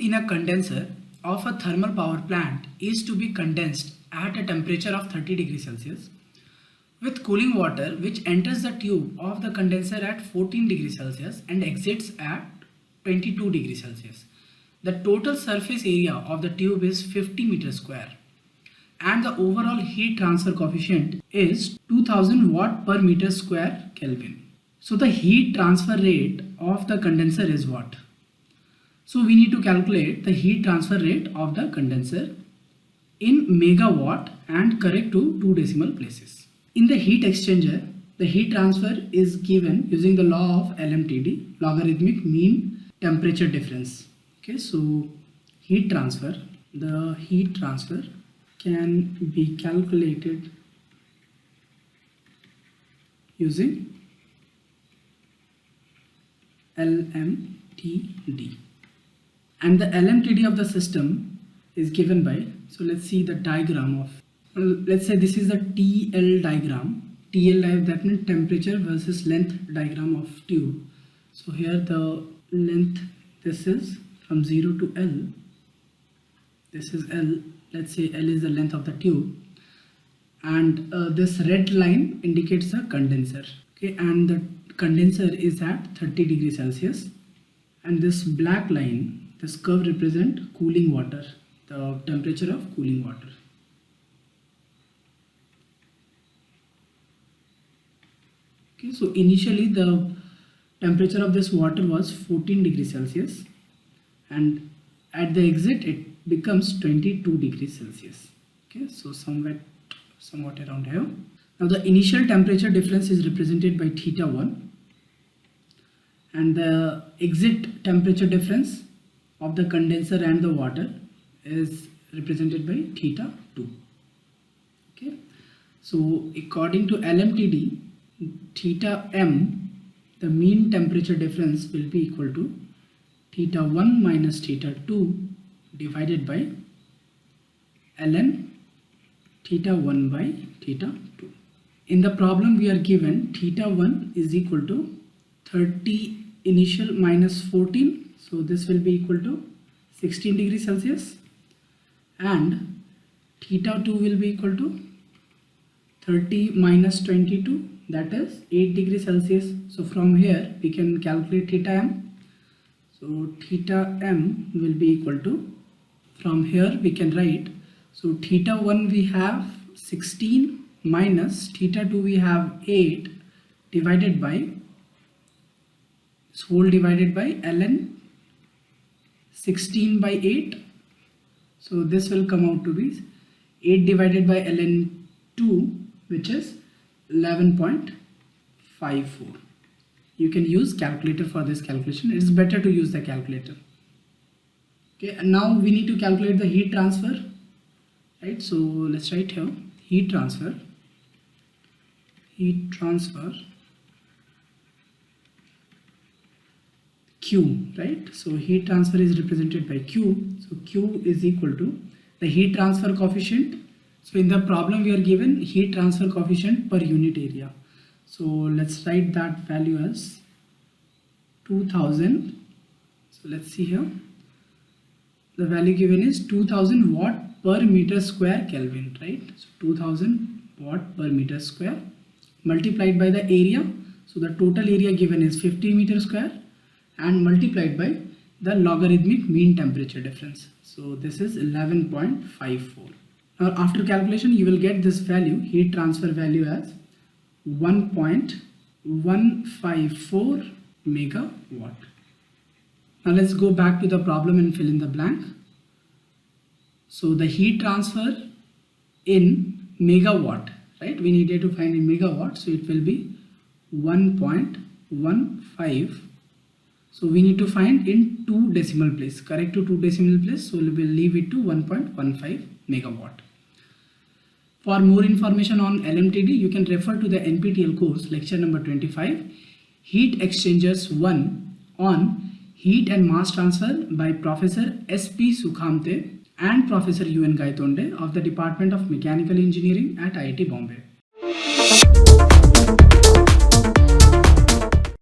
in a condenser of a thermal power plant is to be condensed at a temperature of 30 degrees Celsius with cooling water which enters the tube of the condenser at 14 degrees Celsius and exits at 22 degrees Celsius. The total surface area of the tube is 50 meters square and the overall heat transfer coefficient is 2000 watt per meter square Kelvin. So the heat transfer rate of the condenser is what? So we need to calculate the heat transfer rate of the condenser in megawatt and correct to 2 decimal places. In the heat exchanger, the heat transfer is given using the law of LMTD, logarithmic mean temperature difference. Okay, so the heat transfer can be calculated using LMTD, and the LMTD of the system is given by, so let's see the diagram of, let's say this is the TL diagram. That means temperature versus length diagram of tube. So here the length, this is from 0 to L, this is L, let's say L is the length of the tube, and this red line indicates the condenser. Okay, and the condenser is at 30 degrees Celsius, and this black line, this curve represent cooling water, the temperature of cooling water. Okay, so initially the temperature of this water was 14 degrees Celsius, and at the exit it becomes 22 degrees Celsius. Okay, so somewhat around here. Now the initial temperature difference is represented by θ1, and the exit temperature difference of the condenser and the water is represented by θ2. Okay, so according to LMTD, θm, the mean temperature difference will be equal to θ1 minus θ2 divided by ln θ1 by θ2. In the problem we are given θ1 is equal to 30 initial minus 14, so this will be equal to 16 degrees Celsius, and θ2 will be equal to 30 minus 22, that is 8 degrees Celsius. So from here we can calculate θm. So θm will be equal to, from here we can write, so θ1 we have 16 minus θ2 we have 8 divided by, whole divided by ln 16 by 8. So this will come out to be 8 divided by ln 2, which is 11.54. You can use calculator for this calculation. It's better to use the calculator. Okay, and now we need to calculate the heat transfer, right? So let's write here heat transfer Q, right? So heat transfer is represented by Q. So Q is equal to the heat transfer coefficient. So in the problem we are given heat transfer coefficient per unit area. So let's write that value as 2000. So let's see here. The value given is 2000 watt per meter square Kelvin, right? So 2000 watt per meter square multiplied by the area. So the total area given is 50 meters square and multiplied by the logarithmic mean temperature difference. So this is 11.54. Now after calculation you will get this value, heat transfer value, as 1.154 megawatt. Now let's go back to the problem and fill in the blank. So the heat transfer in megawatt, right? We needed to find in megawatt, so it will be 1.15. So we need to find in 2 decimal place, correct to 2 decimal place, so we will leave it to 1.15 megawatt. For more information on LMTD, you can refer to the NPTEL course lecture number 25, Heat Exchangers 1 on Heat and Mass Transfer by Professor S.P. Sukhamte and Professor U.N. Gaitonde of the Department of Mechanical Engineering at IIT Bombay.